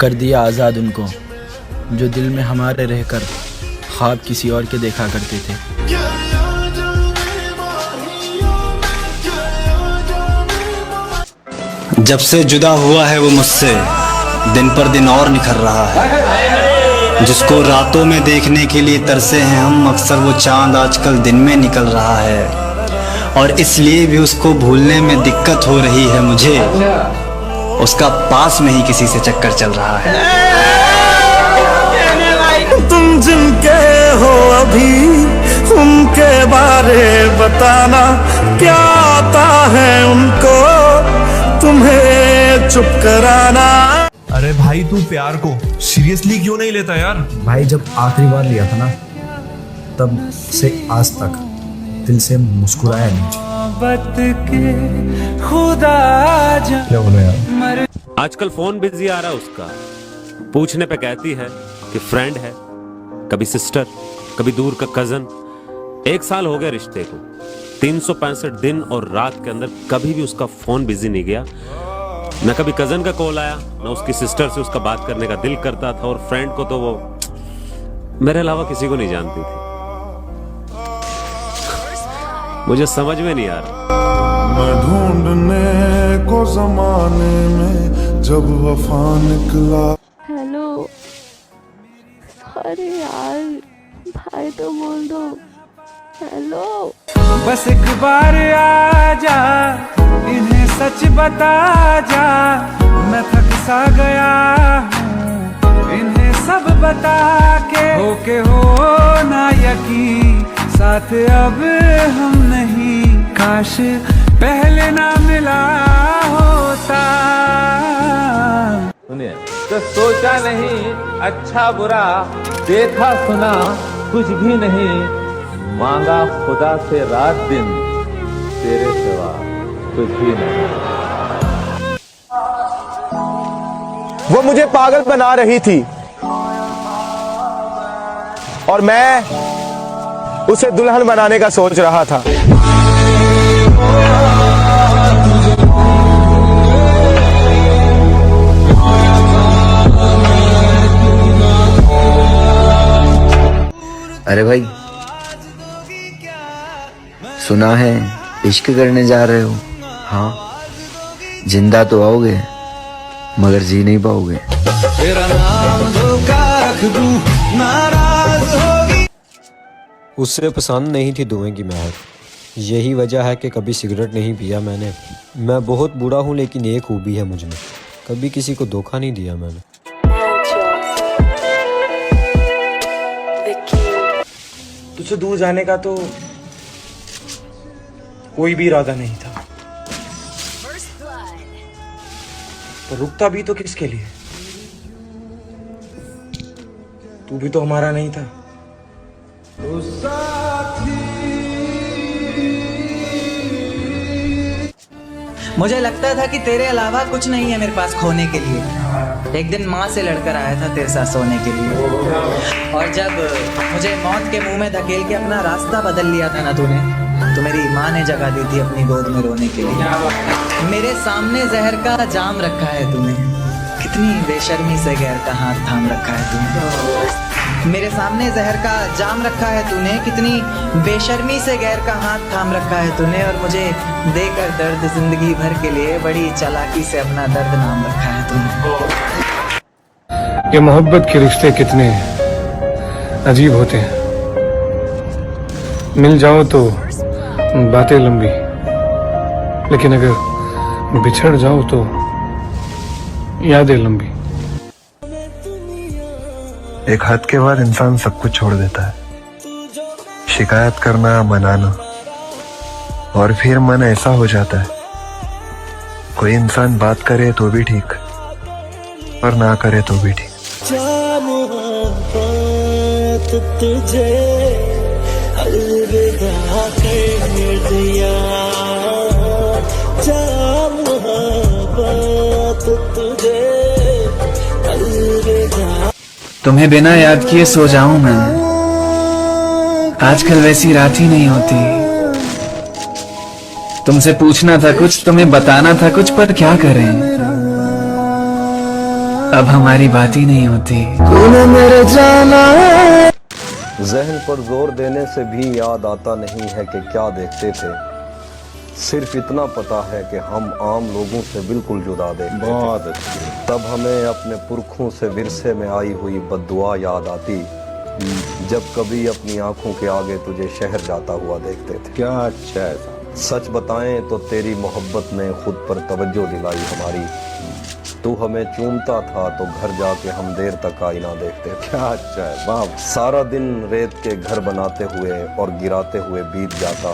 कर दिया आज़ाद उनको जो दिल में हमारे रहकर ख्वाब किसी और के देखा करते थे। जब से जुदा हुआ है वो मुझसे दिन पर दिन और निखर रहा है। जिसको रातों में देखने के लिए तरसे हैं हम, अक्सर वो चांद आजकल दिन में निकल रहा है। और इसलिए भी उसको भूलने में दिक्कत हो रही है मुझे, उसका पास में ही किसी से चक्कर चल रहा है। तुम जिनके हो अभी उनके बारे बताना, क्या आता है उनको तुम्हें चुप कराना। अरे भाई तू प्यार को सीरियसली क्यों नहीं लेता यार? भाई जब आखिरी बार लिया था ना, तब से आज तक दिल से मुस्कुराया नहीं। क्या बोलो यार? आजकल फोन बिजी आ रहा है उसका, पूछने पे कहती है कि फ्रेंड है, कभी सिस्टर, कभी दूर का कजन। 1 साल हो गया रिश्ते को, 365 दिन और रात के अंदर कभी भी उसका फोन बिजी नहीं गया। न कभी कजन का कॉल आया, न उसकी सिस्टर से उसका बात करने का दिल करता था। और फ्रेंड को तो वो मेरे अलावा किसी को नहीं जानती थी। मुझे समझ में नहीं आ रहा। मैं ढूंढने को जमाने में जब वफा निकला। हेलो, अरे यार भाई तो बोल दो हेलो। बस एक बार आ जा, इन्हें सच बता जा, मैं थक सा गया हूँ इन्हें सब बता के हो ना यकीन, साथ अब हम नहीं, काश पहले ना मिला होता। सुनिए, तो सोचा नहीं अच्छा बुरा, देखा सुना कुछ भी नहीं, मांगा खुदा से रात दिन, तेरे सिवा कुछ भी नहीं। वो मुझे पागल बना रही थी और मैं उसे दुल्हन बनाने का सोच रहा था। अरे भाई, सुना है इश्क करने जा रहे हो? हाँ, जिंदा तो आओगे मगर जी नहीं पाओगे। तेरा नाम धोखा रख दूं, नाराज होगी। उससे पसंद नहीं थी धुएं की महक, यही वजह है कि कभी सिगरेट नहीं पिया मैंने। मैं बहुत बूढ़ा हूँ लेकिन एक खूबी है मुझ में, कभी किसी को धोखा नहीं दिया मैंने। तुझसे दूर जाने का तो कोई भी इरादा नहीं था, पर रुकता भी तो किसके लिए? तू भी तो हमारा नहीं था। मुझे लगता था कि तेरे अलावा कुछ नहीं है मेरे पास खोने के लिए। एक दिन माँ से लड़कर आया था तेरे साथ सोने के लिए, और जब मुझे मौत के मुंह में धकेल के अपना रास्ता बदल लिया था ना तूने, तो मेरी माँ ने जगह दी थी अपनी गोद में रोने के लिए। मेरे सामने जहर का जाम रखा है तूने, कितनी बेशर्मी से गैर का हाथ थाम रखा है तूने। मेरे सामने जहर का जाम रखा है तूने, कितनी बेशर्मी से गैर का हाथ थाम रखा है तूने। और मुझे देकर दर्द जिंदगी भर के लिए बड़ी चालाकी से अपना दर्द नाम रखा है तूने। ये मोहब्बत के रिश्ते कितने अजीब होते हैं, मिल जाओ तो बातें लंबी, लेकिन अगर बिछड़ जाओ तो यादें लंबी। एक हद के बाद इंसान सब कुछ छोड़ देता है, शिकायत करना, मनाना, और फिर मन ऐसा हो जाता है कोई इंसान बात करे तो भी ठीक और ना करे तो भी ठीक। तुझे अलविदा कर दिया, तुझे अलविदा। तुम्हें बिना याद किए सो जाऊं मैं, आजकल वैसी रात ही नहीं होती। तुमसे पूछना था कुछ, तुम्हें बताना था कुछ, पर क्या करें, अब हमारी बात ही नहीं होती। तूने मेरे जाना जहन पर जोर देने से भी याद आता नहीं है कि क्या देखते थे। सिर्फ इतना पता है कि हम आम लोगों से बिल्कुल जुदा देखते थे। बहुत अच्छी। तब हमें अपने पुरखों से विरसे में आई हुई बद्दुआ याद आती, जब कभी अपनी आंखों के आगे तुझे शहर जाता हुआ देखते थे। क्या अच्छा है। सच बताएं तो तेरी मोहब्बत ने खुद पर तवज्जो दिलाई हमारी। तू हमें चूमता था तो घर जाके हम देर तक आईना देखते थे। क्या अच्छा है बाप। सारा दिन रेत के घर बनाते हुए और गिराते हुए बीत जाता।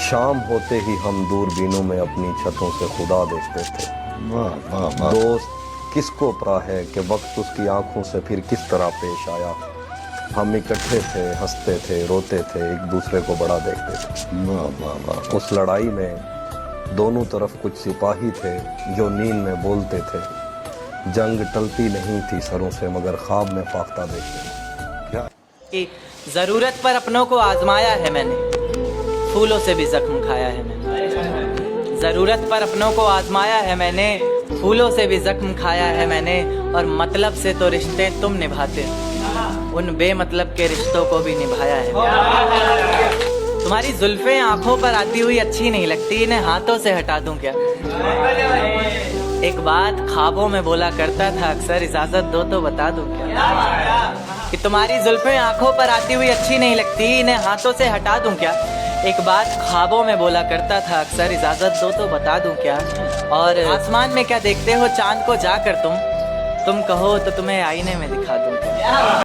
शाम होते ही हम दूरबीनों में अपनी छतों से खुदा देखते थे। वाह वाह वाह। दोस्त किसको पता है कि वक्त उसकी आंखों से फिर किस तरह पेश आया। हम इकट्ठे थे, हंसते थे, रोते थे, एक दूसरे को बड़ा देखते थे। वाह वाह वाह। उस लड़ाई में दोनों तरफ कुछ सिपाही थे जो नींद में बोलते थे। जंग टलती नहीं थी सरों से मगर ख्वाब में फाख्ता देखते थे। कि जरूरत पर अपनों को आजमाया है मैंने, फूलों से भी जख्म खाया है मैंने। जरूरत पर अपनों को आजमाया है मैंने, फूलों से भी जख्म खाया है मैंने। और मतलब से तो रिश्ते तुम निभाते, उन बेमतलब के रिश्तों को भी निभाया है। तुम्हारी जुल्फें आंखों पर आती हुई अच्छी नहीं लगती, इन्हें हाथों से हटा दूं क्या। एक बात ख्वाबों में बोला करता था अक्सर, इजाजत दो तो बता दूं क्या। कि तुम्हारी जुल्फें आंखों पर आती हुई अच्छी नहीं लगती, इन्हें हाथों से हटा दूं क्या। एक बात ख्वाबों में बोला करता था अक्सर, इजाजत दो तो बता दूं क्या। और आसमान में क्या देखते हो चांद को जाकर तुम कहो तो तुम्हें आईने में दिखा दूं क्या।